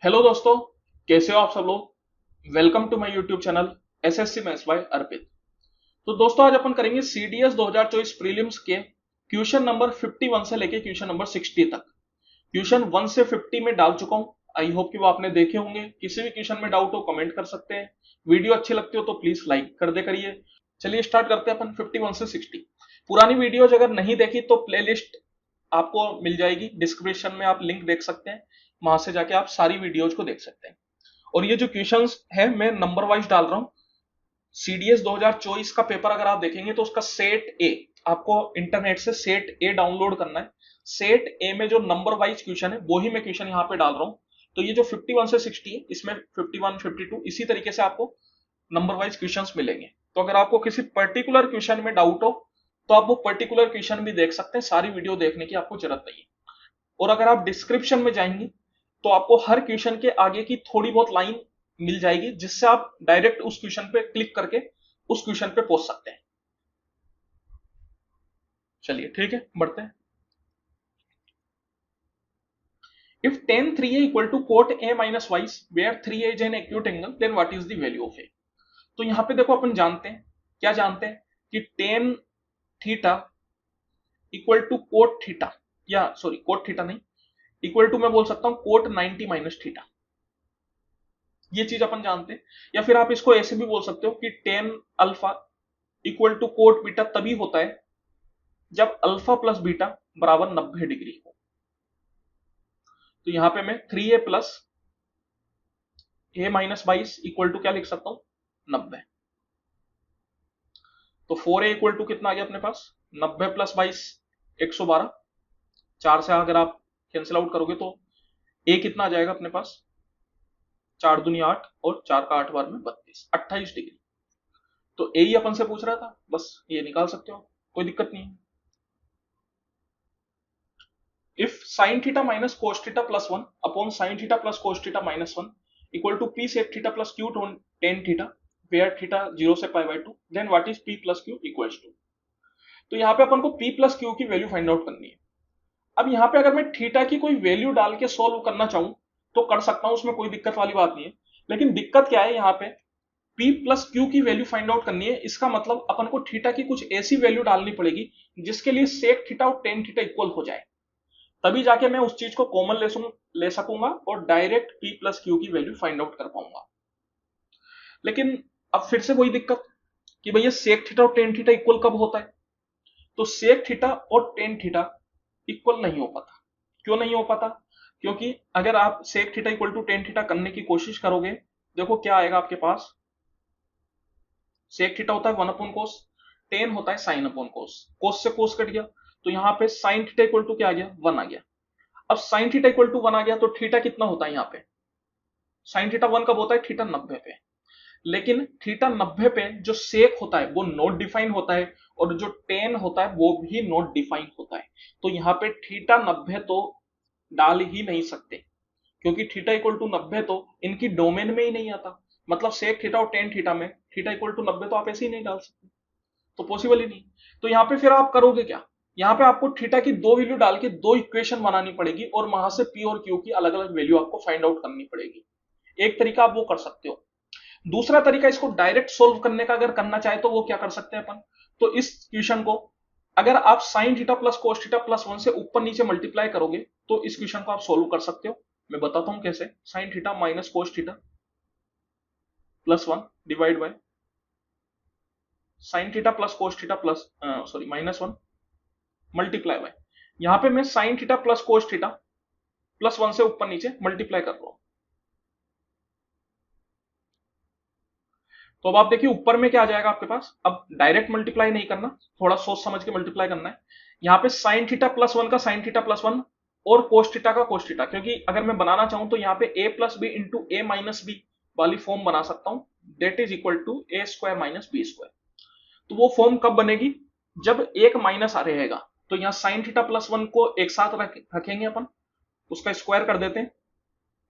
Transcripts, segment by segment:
Hello दोस्तों, कैसे हो आप सब लोग। Welcome to my YouTube channel SSC maths by Arpit. तो दोस्तों आज अपन करेंगे सीडीएस 2024 प्रीलिम्स के क्वेश्चन नंबर 51 से लेके क्वेश्चन नंबर 60 तक। क्वेश्चन 1 से 50 में डाल चुका हूं। आई होप कि वो आपने देखे होंगे। किसी भी क्वेश्चन में डाउट हो कमेंट कर सकते हैं। वीडियो अच्छी लगती हो तो प्लीज लाइक कर दे करिए। चलिए स्टार्ट करते हैं अपन 51 से 60। पुरानी वीडियोज अगर नहीं देखी तो प्लेलिस्ट आपको मिल जाएगी, डिस्क्रिप्शन में आप लिंक देख सकते हैं। वहां से जाके आप सारी वीडियोज को देख सकते हैं। और ये जो क्वेश्चंस है मैं नंबर वाइज डाल रहा हूं। सीडीएस 2024 का पेपर अगर आप देखेंगे तो उसका सेट ए, आपको इंटरनेट से सेट ए डाउनलोड करना है। सेट ए में जो नंबर वाइज क्वेश्चन है वो ही मैं क्वेश्चन यहाँ पे डाल रहा हूँ। तो ये जो 51 से 60 है इसमें 51, 52 इसी तरीके से आपको नंबर वाइज क्वेश्चंस मिलेंगे। तो अगर आपको किसी पर्टिकुलर क्वेश्चन में डाउट हो तो आप वो पर्टिकुलर क्वेश्चन भी देख सकते हैं। सारी वीडियो देखने की आपको जरूरत नहीं है। और अगर आप डिस्क्रिप्शन में जाएंगे तो आपको हर क्वेश्चन के आगे की थोड़ी बहुत लाइन मिल जाएगी, जिससे आप डायरेक्ट उस क्वेश्चन पे क्लिक करके उस क्वेश्चन पे पहुंच सकते हैं। चलिए ठीक है, बढ़ते हैं। If tan 3a equal to cot a minus y where 3a is an acute angle then what is the value of a। तो यहां पे देखो अपन जानते हैं, क्या जानते हैं कि tan theta equal to cot theta, या सॉरी कोट थीटा नहीं, इक्वल टू मैं बोल सकता हूं कोट 90 माइनस थीटा। ये चीज अपन जानते हैं। या फिर आप इसको ऐसे भी बोल सकते हो कि tan alpha equal to cot beta तभी होता है जब अल्फा प्लस बीटा बराबर 90 डिग्री हो। तो यहां पे मैं 3a plus a minus 22 equal to क्या लिख सकता हूं 90। तो 4a इक्वल टू कितना आ गया अपने पास 90 प्लस 22 112। 4 से अगर आप कैंसिल आउट करोगे तो a कितना आ जाएगा अपने पास 4 दूनी 8 और 4 का 8 बार में 32, 28 डिग्री। तो ए ही अपन से पूछ रहा था, बस ये निकाल सकते हो, कोई दिक्कत नहीं है। If sin theta minus cos theta plus 1 upon sin theta plus cos theta minus 1 equal to p sec theta plus q tan theta where theta 0 से pi by 2 then what is p plus q equals to. तो यहाँ पे अपन को p plus q की value find out करनी है। अब यहाँ पे अगर मैं थीटा की कोई वैल्यू डाल के सोल्व करना चाहूं तो कर सकता हूं, उसमें कोई दिक्कत वाली बात नहीं है। लेकिन दिक्कत क्या है, यहाँ पे p प्लस क्यू की वैल्यू फाइंड आउट करनी है। इसका मतलब अपन को थीटा की कुछ ऐसी वैल्यू डालनी पड़ेगी जिसके लिए सेक थीटा और टेन थीटा इक्वल हो जाए, तभी जाके मैं उस चीज को कॉमन ले सकूंगा और डायरेक्ट p प्लस क्यू की वैल्यू फाइंड आउट कर पाऊंगा। लेकिन अब फिर से वही दिक्कत कि भैया सेक थीटा और टेन थीटा इक्वल कब होता है। तो सेक थीटा और टेन थीटा इक्वल नहीं हो पाता। क्यों नहीं हो पाता? क्योंकि अगर आप sec theta equal to tan theta करने की कोशिश करोगे, देखो क्या आएगा आपके पास। सेक थीटा होता है 1 अपॉन कोस, टेन होता है साइन अपॉन कोस, कोस से कोस कट गया तो यहाँ पे साइन थीटा इक्वल टू क्या आ गया 1 आ गया। अब साइन थीटा इक्वल टू 1 आ गया तो थीटा कितना होता है यहाँ पे, साइन थीटा 1 कब होता है थीटा 90 पे। लेकिन थीटा 90 पे जो सेक होता है वो नॉट डिफाइन होता है और जो टेन होता है वो भी नॉट डिफाइन होता है। तो यहाँ पे थीटा 90 तो डाल ही नहीं सकते, क्योंकि थीटा इक्वल टू 90 तो इनकी डोमेन में ही नहीं आता। मतलब सेक थीटा और टेन थीटा में थीटा इक्वल टू 90 तो आप ऐसे ही नहीं डाल सकते, तो पॉसिबल ही नहीं। तो यहाँ पे फिर आप करोगे क्या, यहाँ पे आपको थीटा की दो वैल्यू डाल के दो इक्वेशन बनानी पड़ेगी और वहां से पी और क्यू की अलग अलग वैल्यू आपको फाइंड आउट करनी पड़ेगी। एक तरीका आप वो कर सकते हो। दूसरा तरीका इसको डायरेक्ट सोल्व करने का अगर करना चाहे तो वो क्या कर सकते हैं अपन, तो इस क्वेश्चन को अगर आप sign theta plus cos theta plus 1 से ऊपर नीचे मल्टीप्लाई करोगे तो इस क्वेश्चन को आप सोल्व कर सकते हो। मैं बताता हूं कैसे। Sine theta minus cos theta plus 1 divide by sine theta plus cos theta plus sorry minus 1 multiply by, यहां पे मैं sign theta plus cos theta plus 1 से ऊपर नीचे मल्टीप्लाई कर रहा हूं। तो अब आप देखिए ऊपर में क्या आ जाएगा आपके पास। अब डायरेक्ट मल्टीप्लाई नहीं करना, थोड़ा सोच समझ के मल्टीप्लाई करना है। यहाँ पे साइन थीटा प्लस 1 का साइन थीटा प्लस 1 और कोस थीटा का कोस थीटा, क्योंकि अगर मैं बनाना चाहूं तो यहाँ पे a plus b into a minus b वाली फॉर्म बना सकता हूं, that is equal to a square minus b square. तो वो फॉर्म कब बनेगी, जब एक माइनस आ रहेगा। तो यहाँ साइन थीटा प्लस 1 को एक साथ रखेंगे अपन, उसका स्क्वायर कर देते हैं,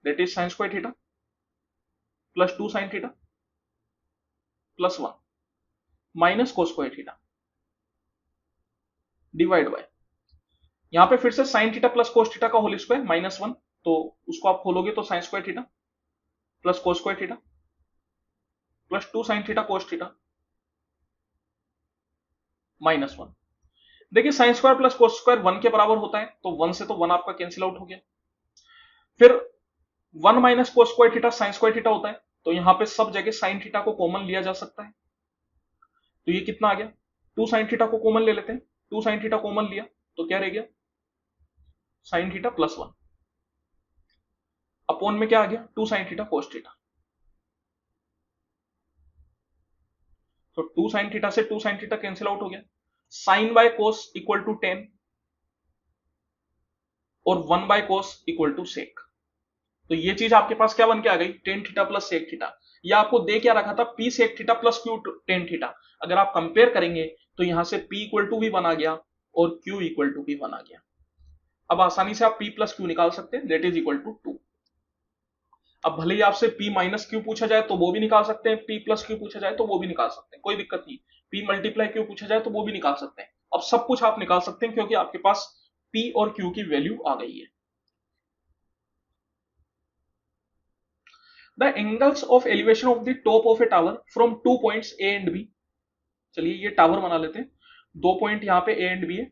that is sine square theta plus 2 sine theta plus 1 minus cos square theta divide by, यहां पे फिर से sine theta plus cos theta का होल स्क्वायर माइनस 1 तो उसको आप खोलोगे तो sine square theta plus cos square theta plus 2 sine theta cos theta -1। देखिए sine square plus cos square 1 के बराबर होता है, तो 1 से तो 1 आपका कैंसिल आउट हो गया। फिर 1 minus cos square theta sine square theta होता है, तो यहां पे सब जगह साइन थीटा को कॉमन लिया जा सकता है। तो ये कितना आ गया, 2 साइन थीटा को कॉमन ले लेते हैं, 2 साइन थीटा कॉमन लिया तो क्या रह गया, साइन थीटा +1 अपॉन में क्या आ गया, 2 साइन थीटा कोस थीटा। तो 2 साइन थीटा से 2 साइन थीटा कैंसिल आउट हो गया, sine by cos equal to 10 और 1 by cos equal to sec. तो ये चीज आपके पास क्या बन के आ गई, tan theta plus sec theta. या आपको दे क्या रखा था, p sec theta plus q tan theta. अगर आप कंपेयर करेंगे तो यहां से पी इक्वल टू भी बना गया और क्यू इक्वल टू भी बना गया। अब आसानी से आप पी प्लस क्यू निकाल सकते हैं, दैट इज इक्वल टू 2। अब भले ही आपसे पी माइनस क्यू पूछा जाए तो वो भी निकाल सकते हैं, पी प्लस क्यू पूछा जाए तो वो भी निकाल सकते हैं, कोई दिक्कत नहीं। पी मल्टीप्लाई क्यू पूछा जाए तो वो भी निकाल सकते हैं। अब सब कुछ आप निकाल सकते हैं क्योंकि आपके पास पी और क्यू की वैल्यू आ गई है। The angles of elevation of the top of a tower from 2 points a and b. चलिए ये टावर बना लेते हैं, 2 पॉइंट यहाँ पे ए एंड बी है।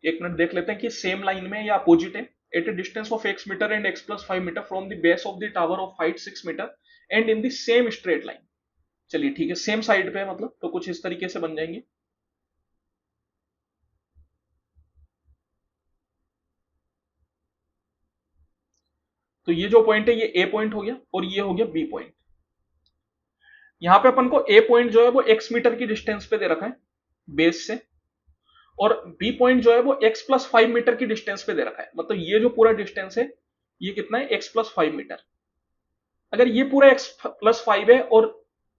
एक मिनट देख लेते हैं कि सेम लाइन में या अपोजिट है। At a distance of x metre and x plus 5 metre from the base of the tower of height 6 metre and in the same straight line. चलिए ठीक है, सेम साइड पे है मतलब, तो कुछ इस तरीके से बन जाएंगे। तो ये जो पॉइंट है ये ए पॉइंट हो गया और ये हो गया बी पॉइंट। यहां पे अपन को ए पॉइंट जो है वो x मीटर की डिस्टेंस पे दे रखा है बेस से, और बी पॉइंट जो है वो x प्लस 5 मीटर की डिस्टेंस पे दे रखा है। मतलब ये जो पूरा डिस्टेंस है ये कितना है, x प्लस 5 मीटर। अगर ये पूरा x प्लस 5 है और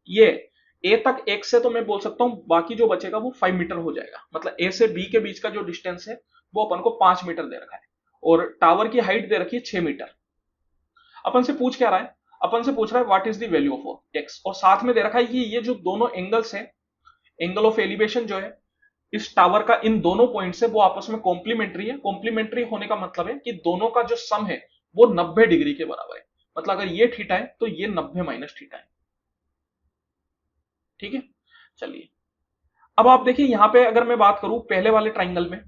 ये a तक x है, तो मैं बोल सकता हूं बाकी जो बचेगा वो 5 मीटर हो जाएगा। मतलब a से b के बीच का जो डिस्टेंस है वो अपन को 5 मीटर दे रखा है और टावर की हाइट दे रखी है 6 मीटर। अपन से पूछ क्या रहा है, अपन से पूछ रहा है what is the value of x, और साथ में दे रखा है कि ये जो दोनों एंगल्स है, एंगल ऑफ एलिवेशन जो है इस टावर का इन दोनों पॉइंट से, वो आपस में कॉम्प्लीमेंट्री है। कॉम्प्लीमेंट्री होने का मतलब है कि दोनों का जो सम है वो 90 डिग्री के बराबर है। मतलब अगर ये थीटा है तो ये 90 माइनस थीटा है। ठीक है, चलिए अब आप देखिए यहां पे अगर मैं बात करूं पहले वाले ट्राइंगल में,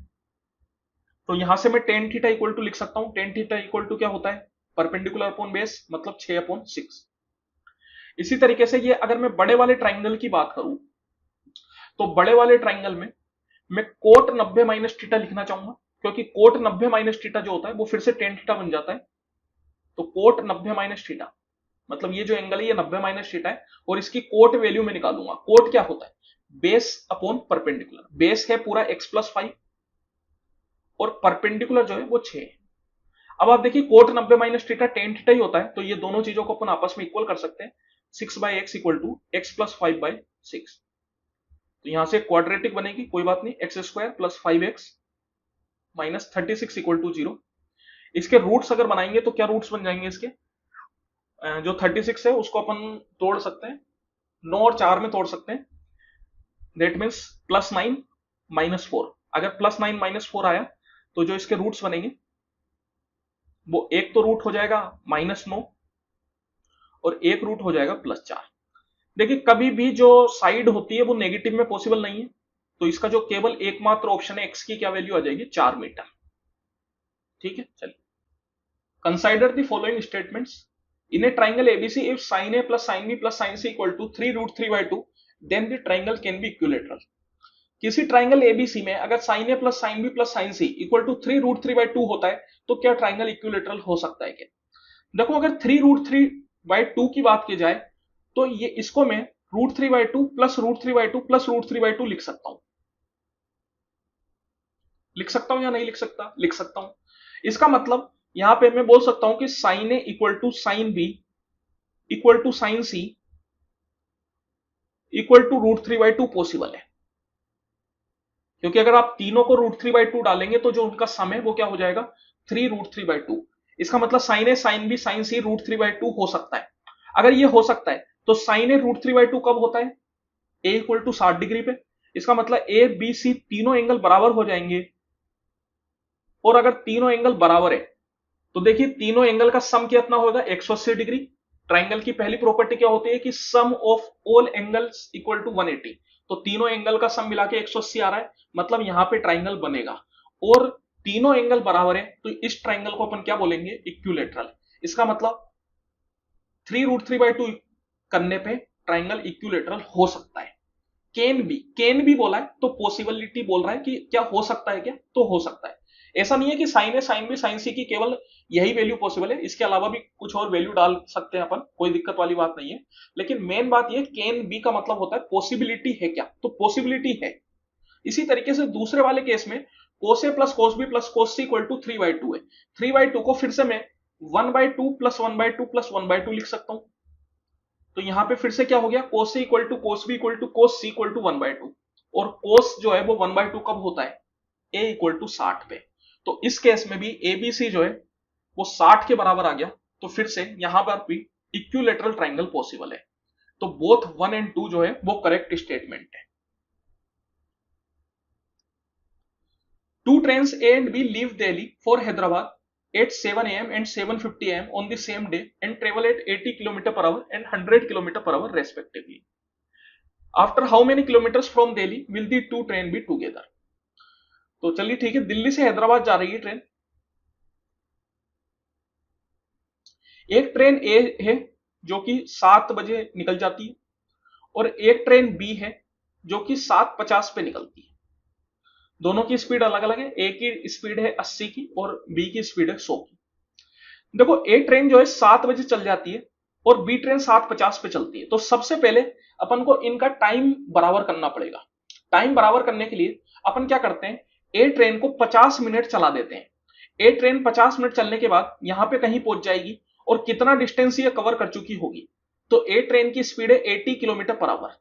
तो यहां से मैं टेन थीटा इक्वल टू लिख सकता हूं। टेन थीटा इक्वल टू क्या होता है, परपेंडिकुलर अपॉन बेस, मतलब 6/6। इसी तरीके से ये अगर मैं बड़े वाले ट्राइंगल की बात करूं तो बड़े वाले ट्राइंगल में मैं कोट 90 माइनस थीटा लिखना चाहूंगा, क्योंकि कोट 90 माइनस थीटा जो होता है वो फिर से टेन थीटा बन जाता है। तो कोट 90 माइनस थीटा मतलब ये जो एंगल है ये 90 माइनस थीटा है, और इसकी कोट वैल्यू में निकालूंगा। कोट क्या होता है, बेस अपॉन परपेंडिकुलर। बेस है पूरा x प्लस 5 और परपेंडिकुलर जो है वो 6 है। अब आप देखिए cot 90 minus theta tan theta ही होता है, तो ये दोनों चीजों को अपन आपस में इक्वल कर सकते हैं। 6/x equal to x plus 5/6। तो यहां से क्वाड्रेटिक बनेगी, कोई बात नहीं, x square plus 5x minus 36 equal to 0। इसके रूट्स अगर बनाएंगे तो क्या रूट्स बन जाएंगे इसके, जो 36 है उसको अपन तोड़ सकते हैं, 9 और 4 में तोड़ सकते हैं। That means +9 -4। अगर +9 -4 आया तो जो इसके रूट्स बनेंगे वो एक तो रूट हो जाएगा -9 और एक रूट हो जाएगा +4। देखिए कभी भी जो साइड होती है वो नेगेटिव में पॉसिबल नहीं है, तो इसका जो केवल एकमात्र ऑप्शन है x की क्या वैल्यू आ जाएगी, 4 मीटर। ठीक है, चलिए consider the following statements in a triangle ABC if sin a plus sin b plus sin c equal to 3√3/2 then the triangle can be equilateral. किसी ट्राइंगल एबीसी में अगर sin a plus sin b plus sin c equal to 3√3/2 होता है तो क्या triangle equilateral हो सकता है क्या। देखो अगर 3√3/2 की बात की जाए तो ये इसको मैं √3/2 प्लस √3/2 प्लस √3/2 लिख सकता हूं। लिख सकता हूं या नहीं लिख सकता, लिख सकता हूं। इसका मतलब यहां पे मैं बोल सकता हूं कि sin a equal to sin b equal to sin c equal to √3/2 possible है, क्योंकि अगर आप तीनों को √3/2 डालेंगे तो जो उनका सम है वो क्या हो जाएगा, 3√3/2। इसका मतलब sin a sin b sin c √3/2 हो सकता है। अगर ये हो सकता है तो sin a √3/2 कब होता है, a इक्वल टू 60 डिग्री पे। इसका मतलब a b c तीनों एंगल बराबर हो जाएंगे, और अगर तीनों एंगल बराबर है तो देखिए तीनों एंगल का सम कितना होगा 180 डिग्री। ट्राइंगल की पहली प्रॉपर्टी क्या होती है कि sum of all angles equal to 180। तो तीनों एंगल का सम मिला के 180 आ रहा है, मतलब यहां पे ट्राइंगल बनेगा और तीनों एंगल बराबर है, तो इस ट्राइंगल को अपन क्या बोलेंगे इक्विलेटरल। इसका मतलब 3√3/2 करने पे ट्राइंगल इक्विलेटरल हो सकता है। कैन भी बोला है तो पॉसिबिलिटी बोल रहा है कि क्या हो सकता है, क्या तो हो सकता है। ऐसा नहीं है कि साइन है साइन भी साइन सी की केवल यही वैल्यू पॉसिबल है, इसके अलावा भी कुछ और वैल्यू डाल सकते हैं अपन, कोई दिक्कत वाली बात नहीं है। लेकिन मेन बात ये कैन बी का मतलब होता है पॉसिबिलिटी है क्या, तो पॉसिबिलिटी है। इसी तरीके से दूसरे वाले केस में cos A plus cos B plus cos C equal to 3/2 है। 3/2 को फिर से मैं 1/2 प्लस 1/2 प्लस 1/2 लिख सकता हूं। तो यहां पे फिर से क्या हो गया, cos A equal to cos B equal to cos C equal to 1/2। और कोस जो है वो 1/2 कब होता है, ए इक्वल टू 60 पे। तो इस केस में भी एबीसी जो है वो 60 के बराबर आ गया। तो फिर से यहां पर भी इक्विलेटरल ट्राइंगल पॉसिबल है। तो बोथ 1 एंड 2 जो है वो करेक्ट स्टेटमेंट है। Two trains A and B leave Delhi for Hyderabad at 7 a.m. and 7:50 a.m. on the same day and travel at 80 km per hour and 100 km per hour respectively. After how many kilometers from Delhi will the two train be together? तो चलिए ठीक है, दिल्ली से हैदराबाद जा रही है train. एक train ए है जो कि 7 बजे निकल जाती है और एक ट्रेन बी है जो कि 7:50 पे निकलती है। दोनों की स्पीड अलग अलग है, ए की स्पीड है 80 की और बी की स्पीड है 100 की। देखो ए ट्रेन जो है 7 बजे चल जाती है और बी ट्रेन 7:50 पे चलती है। तो सबसे पहले अपन को इनका टाइम बराबर करना पड़ेगा। टाइम बराबर करने के लिए अपन क्या करते हैं, ए ट्रेन को 50 मिनट चला देते हैं। ए ट्रेन 50 मिनट चलने के बाद यहां पे कहीं पहुंच जाएगी और कितना डिस्टेंस ये कवर कर चुकी होगी। तो ए ट्रेन की स्पीड है 80 किलोमीटर पर आवर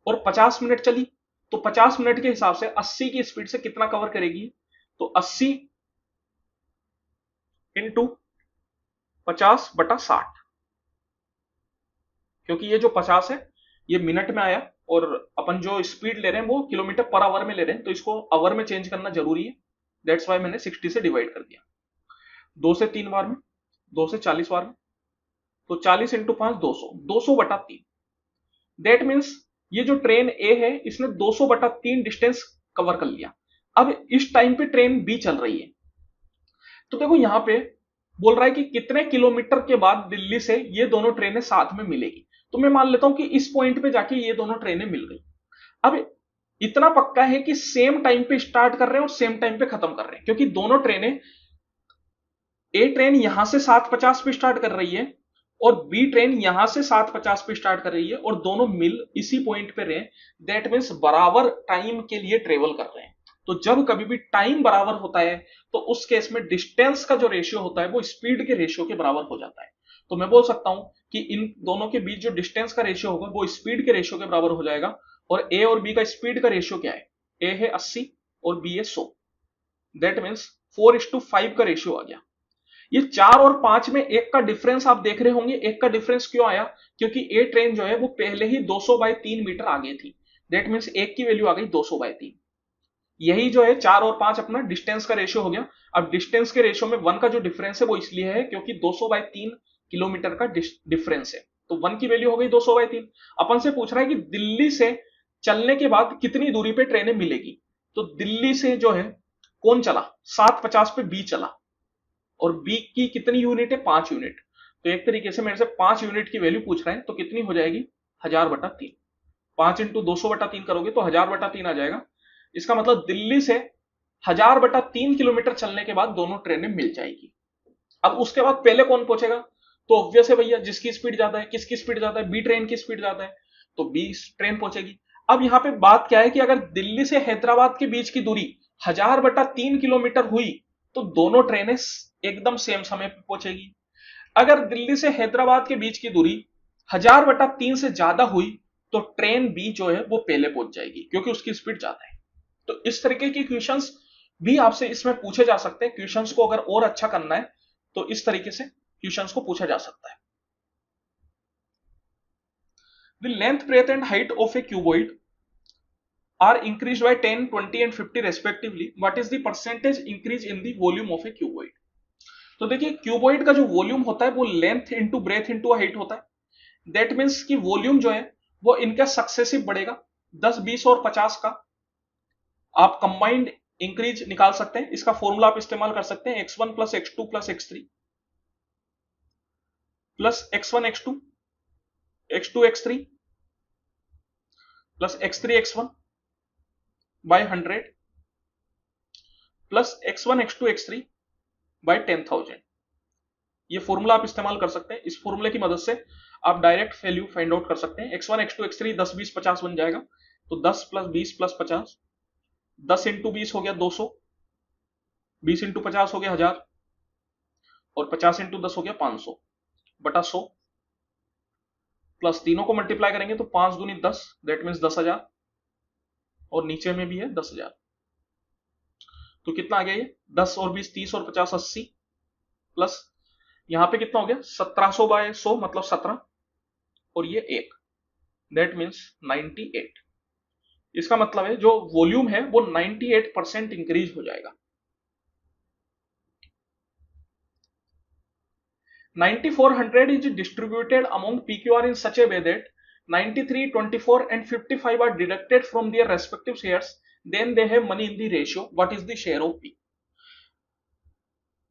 और 50 मिनट चली, तो 50 मिनट के हिसाब से 80 की स्पीड से कितना कवर करेगी, तो 80 इंटू 50/60, क्योंकि ये जो 50 है ये मिनट में आया और अपन जो स्पीड ले रहे हैं वो किलोमीटर पर आवर में ले रहे हैं, तो इसको आवर में चेंज करना जरूरी है। दैट्स वाई मैंने 60 से डिवाइड कर दिया। 2 से 3 बार में, 2 से 40 बार में, तो 40 इंटू 5 200, 200/3। दैट मीन्स ये जो ट्रेन ए है इसने 200/3 डिस्टेंस कवर कर लिया। अब इस टाइम पे ट्रेन बी चल रही है, तो देखो यहां पे बोल रहा है कि कितने किलोमीटर के बाद दिल्ली से ये दोनों ट्रेनें साथ में मिलेगी। तो मैं मान लेता हूं कि इस पॉइंट पे जाके ये दोनों ट्रेनें मिल गई। अब इतना पक्का है कि सेम टाइम पे स्टार्ट कर रहे हैं और सेम टाइम पे खत्म कर रहे हैं, क्योंकि दोनों ट्रेनें, ए ट्रेन यहां से 7:50 पे स्टार्ट कर रही है और बी ट्रेन यहां से 7:50 पे स्टार्ट कर रही है और दोनों मिल इसी पॉइंट पे रहे। दैट मीन्स बराबर टाइम के लिए ट्रेवल कर रहे हैं। तो जब कभी भी टाइम बराबर होता है तो उस केस में डिस्टेंस का जो रेशियो होता है वो स्पीड के रेशियो के बराबर हो जाता है। तो मैं बोल सकता हूं कि इन दोनों के बीच जो डिस्टेंस का रेशियो होगा वो स्पीड के रेशियो के बराबर हो जाएगा। और ए और बी का स्पीड का रेशियो क्या है, ए है 80 और बी है 100। दैट मीन्स 4:5 का रेशियो आ गया। ये 4 और 5 में एक का डिफरेंस आप देख रहे होंगे। एक का डिफरेंस क्यों आया, क्योंकि ए ट्रेन जो है वो पहले ही 200/3 मीटर आगे थी। दैट मीन्स एक की वैल्यू आ गई 200/3। यही जो है 4 और 5 अपना डिस्टेंस का रेशियो हो गया। अब डिस्टेंस के रेशियो में 1 का जो डिफरेंस है वो इसलिए है क्योंकि 200/3 किलोमीटर का डिफरेंस है। तो 1 की वैल्यू हो गई 200/3। अपन से पूछ रहा है कि दिल्ली से चलने के बाद कितनी दूरी पे ट्रेनें मिलेगी। तो दिल्ली से जो है कौन चला, 7:50 पे बी चला और बी की कितनी यूनिट है, 5 यूनिट। तो एक तरीके से मेरे से 5 यूनिट की वैल्यू पूछ रहे हैं, तो कितनी हो जाएगी 1000/3। 5 इंटू 200/3 करोगे तो 1000/3 आ जाएगा। इसका मतलब दिल्ली से 1000/3 किलोमीटर चलने के बाद दोनों ट्रेनें मिल जाएगी। अब उसके बाद पहले कौन पहुंचेगा, तो ऑब्वियस है भैया, जिसकी स्पीड ज्यादा है। किसकी स्पीड ज्यादा है, बी ट्रेन की स्पीड ज्यादा है, तो बी ट्रेन पहुंचेगी। अब यहां पे बात क्या है कि अगर दिल्ली से हैदराबाद के बीच की दूरी 1000/3 किलोमीटर हुई तो दोनों ट्रेनें एकदम सेम समय पर पहुंचेगी। अगर दिल्ली से हैदराबाद के बीच की दूरी 1000/3 से ज्यादा हुई तो ट्रेन बी जो है वो पहले पहुंच जाएगी क्योंकि उसकी स्पीड ज्यादा है। तो इस तरीके के क्वेश्चंस भी आपसे इसमें पूछे जा सकते हैं। क्वेश्चंस को अगर और अच्छा करना है तो इस तरीके से क्वेश्चंस को पूछा जा सकता है। The length, breadth and height of a cuboid are increased by 10, 20 and 50 respectively. What is the percentage increase in the volume of a cuboid? तो देखिए क्यूबॉइड का जो वॉल्यूम होता है वो length into breadth into height होता है। That means कि वॉल्यूम जो है वो इनका सक्सेसिव बढ़ेगा, 10 20 और 50 का आप कंबाइंड इंक्रीज निकाल सकते हैं। इसका फॉर्मूला आप इस्तेमाल कर सकते हैं, x1 plus x2 plus x3 plus x1 x2 x2 x3 plus x3 x1 by 100 plus x1 x2 x3 by 10,000। ये फॉर्मूला आप इस्तेमाल कर सकते हैं। इस फॉर्मूले की मदद से आप डायरेक्ट वैल्यू फाइंड आउट कर सकते हैं। x1 x2 x3 10 20 50 बन जाएगा, तो 10 प्लस 20 प्लस 50, 10 इंटू 20 हो गया 200, 20 इंटू 50 हो गया 1000 और 50 इंटू 10 हो गया 500 बटा 100 प्लस तीनों को मल्टीप्लाई करेंगे तो 5 दूनी 10, दैट मीन्स 10,000 और नीचे में भी है 10,000। तो कितना आ गया ये 10 और 20 30 और 50 80 प्लस यहां पे कितना हो गया 1700 बाय 100 मतलब 17 और ये 1, दैट मीन्स 98। इसका मतलब है जो वॉल्यूम है वो 98% इंक्रीज हो जाएगा। 9400 is distributed among PQR in such a way that 93, 24 and 55 are deducted from their respective shares, then they have money in the ratio. What is the share of P?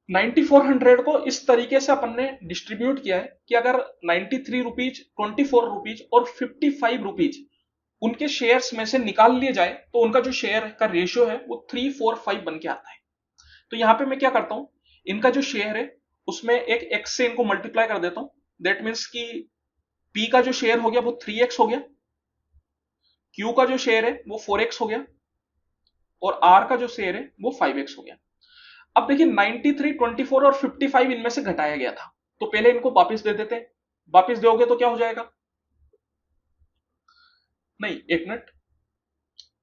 9400 को इस तरीके से अपन ने distribute किया है कि अगर 93 रुपीज 24 रुपीज और 55 रुपीज उनके शेयर्स में से निकाल लिए जाए तो उनका जो शेयर का रेशियो है वो 345 बन के आता है। तो यहां पे मैं क्या करता हूं, इनका जो शेयर है उसमें एक x से इनको मल्टीप्लाई कर देता हूं, दैट मीन्स कि p का जो शेयर हो गया वो 3x हो गया, q का जो शेयर है वो 4x हो गया और r का जो शेयर है वो 5x हो गया। अब देखिए 93, 24 और 55 इनमें से घटाया गया था, तो पहले इनको वापस दे देते हैं। वापस दोगे तो क्या हो जाएगा, नहीं एक मिनट,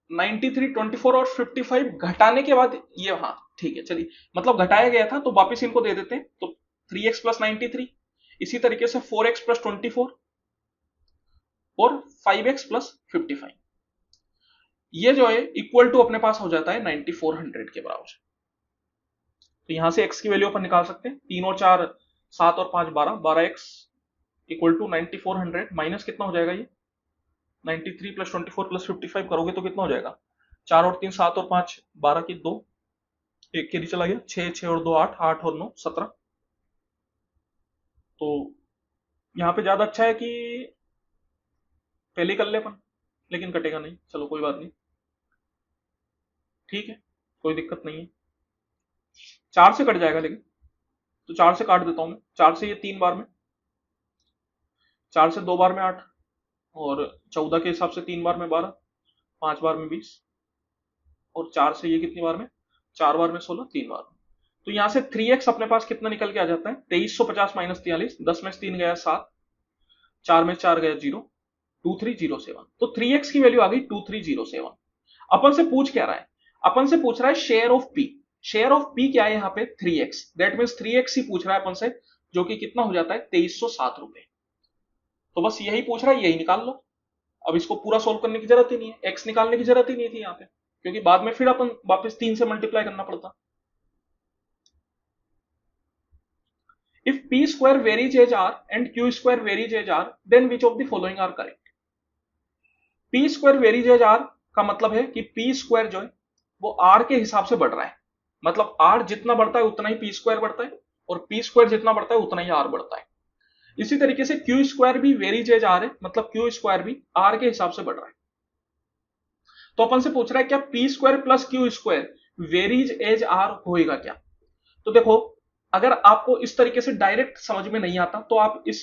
93, 24 और 55 घटाने के बाद ये, हाँ ठीक है चलिए, मतलब घटाया गया था तो वापस इनको दे देते हैं। तो 3x प्लस 93, इसी तरीके से 4x प्लस 24 और 5x प्लस 55, ये जो है इक्वल टू अपने पास हो जाता है 9400 के बराबर। तो यहां से x की वैल्यू अपन निकाल सकते हैं, 3 और 4 7 और 5 12, 12x इक्वल टू 9400 माइनस कितना हो जाएगा ये 93 प्लस 24 प्लस 55 करोगे तो कितना हो जाएगा, 4 और 3 7 और 5 12 की 2, एक कैरी चला गया, 6 6 और 2 8, 8 और 9 17। तो यहाँ पे ज्यादा अच्छा है कि पहले कर ले अपन, लेकिन कटेगा नहीं, चलो कोई बात नहीं, ठीक है कोई दिक्कत नहीं है, 4 से कट जाएगा लेकिन, तो 4 से काट देता हूं मैं, 4 से ये 3 बार में, 4 से 2 बार में 8 और 14 के हिसाब से 3 बार में 12, 5 बार में 20 और 4 से ये कितनी बार में 4 बार में 16, 3 बार में। तो यहां से 3x अपने पास कितना निकल के आ जाता है 2350 माइनस 43, 10 में से 3 गया 7, 4 में 4 गया 0, 2307। तो 3x की वैल्यू आ गई 2307। अपन से पूछ क्या रहा है, अपन से पूछ रहा है share of p। Share of p क्या है यहाँ पे 3x, दैट मीन्स 3x ही पूछ रहा है अपन से, जो कि कितना हो जाता है 2307 रुपए। तो बस यही पूछ रहा है, यही निकाल लो। अब इसको पूरा सोल्व करने की जरूरत ही नहीं है, x निकालने की जरूरत ही नहीं थी यहाँ पे, क्योंकि बाद में फिर अपन वापस 3 से मल्टीप्लाई करना पड़ता। If p square varies as r and q square varies as r, then which of the following are correct? p square varies as r का मतलब है कि p square जो है वो r के हिसाब से बढ़ रहा है, मतलब r जितना बढ़ता है उतना ही p square बढ़ता है और p square जितना बढ़ता है उतना ही r बढ़ता है। इसी तरीके से q square भी varies as r है, मतलब q square भी r के हिसाब से बढ़ रहा है। तो अपन से पूछ रहा है क्या p square plus q square varies as r होएगा क्या? तो देखो अगर आपको इस तरीके से डायरेक्ट समझ में नहीं आता तो आप इस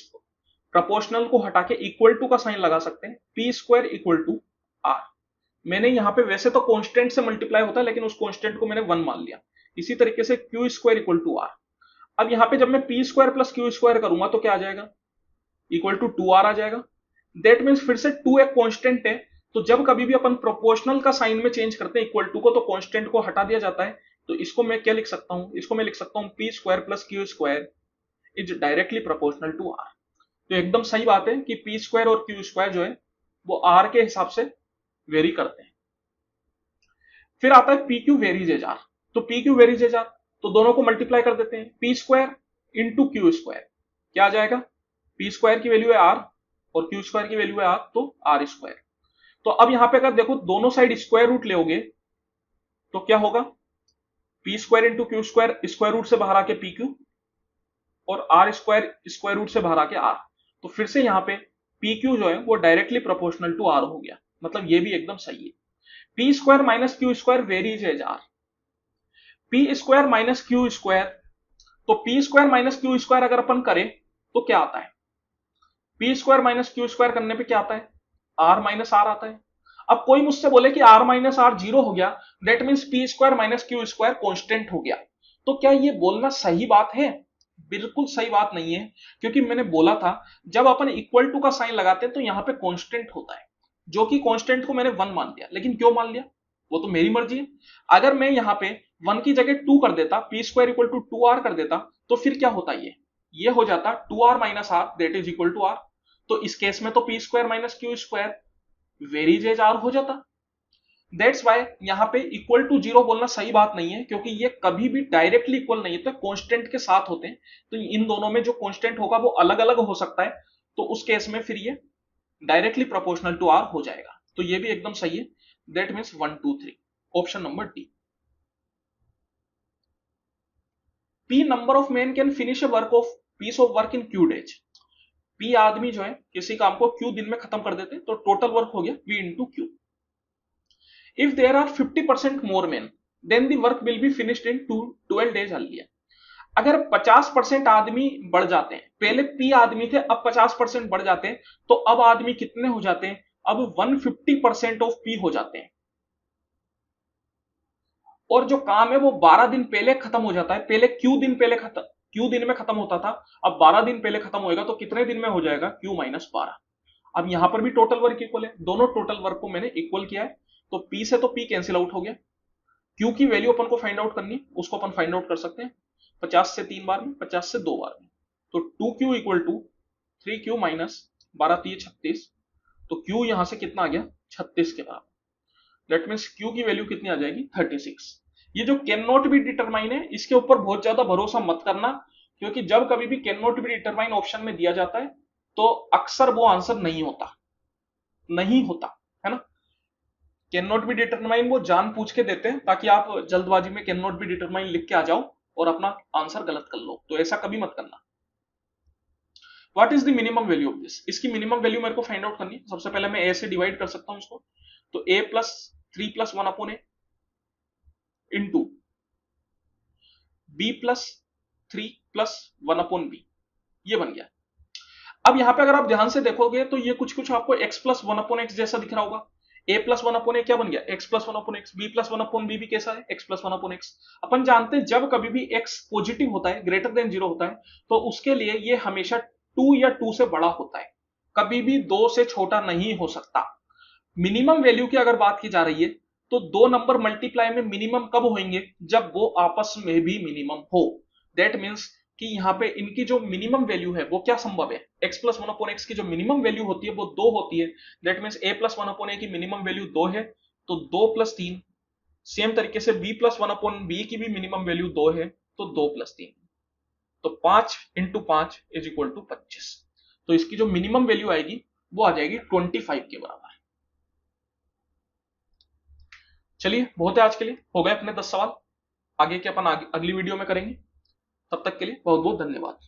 प्रोपोर्शनल को हटा के इक्वल टू का साइन लगा सकते हैं, P square equal to r. मैंने यहां पे वैसे तो कांस्टेंट से मल्टीप्लाई होता है लेकिन उस कांस्टेंट को मैंने 1 मान लिया। इसी तरीके से q square equal to r. अब यहां पे जब मैं p square plus q square करूंगा तो क्या आ जाएगा, इक्वल टू 2r आ जाएगा। दैट मीन्स फिर से 2 एक कांस्टेंट है, तो जब कभी भी अपन प्रोपोर्शनल का साइन में चेंज करते हैं इक्वल टू को, तो कांस्टेंट को हटा दिया जाता है। तो इसको मैं क्या लिख सकता हूं, इसको मैं लिख सकता हूं p square plus q square is directly proportional to r. तो एकदम सही बात है कि पी स्क्वायर और क्यू स्क्वायर जो है वो आर के हिसाब से वेरी करते हैं। फिर आता है P Q varies as R. तो P Q varies as R, तो दोनों को मल्टीप्लाई कर देते हैं, P square into Q square, क्या आ जाएगा, पी स्क्वायर की वैल्यू है आर और क्यू स्क्वायर की वैल्यू है आर, तो आर स्क्वायर। तो अब यहां पे अगर देखो दोनों साइड स्क्वायर रूट लोगे तो क्या होगा, p square into Q square root से बाहर आके पी क्यू और आर स्क्वायर स्क्वायर रूट से बाहर आके आर। तो फिर से यहाँ पे पी क्यू जो है वो डायरेक्टली प्रोपोर्शनल टू आर हो गया, मतलब ये भी एकदम सही है। P square minus Q square varies as R, P square minus Q square, तो P square minus Q square अगर अपन करें तो क्या आता है, P square minus Q square करने पे क्या आता है, आर माइनस आर आता है। अब कोई मुझसे बोले कि आर माइनस आर जीरो हो गया, that means P square minus Q square constant हो गया। तो क्या ये बोलना सही बात है, बिल्कुल सही बात नहीं है, क्योंकि मैंने बोला था जब अपन इक्वल टू का साइन लगाते हैं तो यहां पे कांस्टेंट होता है, जो कि कांस्टेंट को मैंने 1 मान लिया, लेकिन क्यों मान लिया वो तो मेरी मर्जी है। अगर मैं यहां पे 1 की जगह 2 कर देता, p square equal to 2 r कर देता, तो फिर क्या होता, ये हो जाता 2 r minus r that is equal to r. तो इस केस में तो P square minus Q square varies as r हो जाता। दैट्स वाई यहां पे इक्वल टू जीरो बोलना सही बात नहीं है, क्योंकि ये कभी भी डायरेक्टली इक्वल नहीं होते, कांस्टेंट के साथ होते हैं। तो इन दोनों में जो कांस्टेंट होगा वो अलग अलग हो सकता है, तो उस केस में फिर ये डायरेक्टली प्रोपोर्शनल टू आर हो जाएगा। तो ये भी एकदम सही है, that means 1 2 3, option number D. P number of man can finish A work of peace of work in Q days, P आदमी जो है किसी काम को क्यू दिन में खत्म कर देते हैं, तो टोटल वर्क हो गया P into Q. If there are 50% more men, then the work will be finished in 12 days earlier. अगर 50% आदमी बढ़ जाते हैं, पहले पी आदमी थे अब 50% बढ़ जाते हैं, तो अब आदमी कितने हो जाते हैं, अब 150% ऑफ पी हो जाते हैं। और जो काम है वो 12 दिन पहले खत्म हो जाता है, पहले क्यू दिन में खत्म होता था, अब 12 दिन पहले खत्म होएगा, तो कितने दिन में हो जाएगा, क्यू माइनस 12। अब यहां पर भी टोटल वर्क इक्वल है, दोनों टोटल वर्क को मैंने इक्वल किया है, तो पी से तो पी कैंसिल आउट हो गया। क्यू की वैल्यू अपन को फाइंड आउट करनी है, उसको अपन फाइंड आउट कर सकते हैं 50 से 3 बार में, 50 से 2 बार में। तो 2q equal to 3q minus 12 3 36, तो q यहां से कितना आ गया 36 के बराबर। दैट मीन्स q की वैल्यू कितनी आ जाएगी 36। ये जो कैन नॉट बी डिटरमाइन है, इसके ऊपर बहुत ज्यादा भरोसा मत करना, क्योंकि जब कभी भी can not be determine option में दिया जाता है तो अक्सर वो आंसर नहीं होता, है ना। कैन नॉट बी डिटरमाइन वो जान पूछ के देते हैं ताकि आप जल्दबाजी में कैन नॉट बी डिटरमाइन लिख के आ जाओ और अपना आंसर गलत कर लो, तो ऐसा कभी मत करना। What is the minimum value of this, इसकी मिनिमम वैल्यू मेरे को फाइंड आउट करनी है। सबसे पहले मैं ए से डिवाइड कर सकता हूं इसको, तो A plus 3 plus 1 upon A into B plus 3 plus 1 upon B, ये बन गया। अब यहां पे अगर आप ध्यान से देखोगे तो ये कुछ कुछ आपको x प्लस 1 अपॉन एक्स जैसा दिख रहा होगा। a प्लस 1 अपॉन ए क्या बन गया, x plus 1 upon x, b plus 1 upon b भी कैसा है, x प्लस 1 अपॉन एक्स। अपन जानते हैं जब कभी भी x पॉजिटिव होता है, ग्रेटर देन 0 होता है, तो उसके लिए ये हमेशा 2 या 2 से बड़ा होता है, कभी भी 2 से छोटा नहीं हो सकता। मिनिमम वैल्यू की अगर बात की जा रही है तो दो नंबर मल्टीप्लाई में मिनिमम कब होंगे, जब वो आपस में भी मिनिमम हो। दैट मीन्स कि यहाँ पे इनकी जो मिनिमम वैल्यू है वो क्या संभव है, x प्लस 1 अपॉन एक्स की जो मिनिमम वैल्यू होती है वो 2 होती है। That means a plus 1 upon A की मिनिमम वैल्यू 2 है, तो 2 प्लस 3। सेम तरीके से b प्लस 1 अपॉन बी की भी मिनिमम वैल्यू 2 है, तो 2 प्लस 3, तो 5 इंटू 5 इज इक्वल टू 25। तो इसकी जो मिनिमम वैल्यू आएगी वो आ जाएगी 25 के बराबर। चलिए बहुत है आज के लिए, हो गए अपने 10 सवाल, आगे के अपन अगली वीडियो में करेंगे। तब तक के लिए बहुत बहुत धन्यवाद।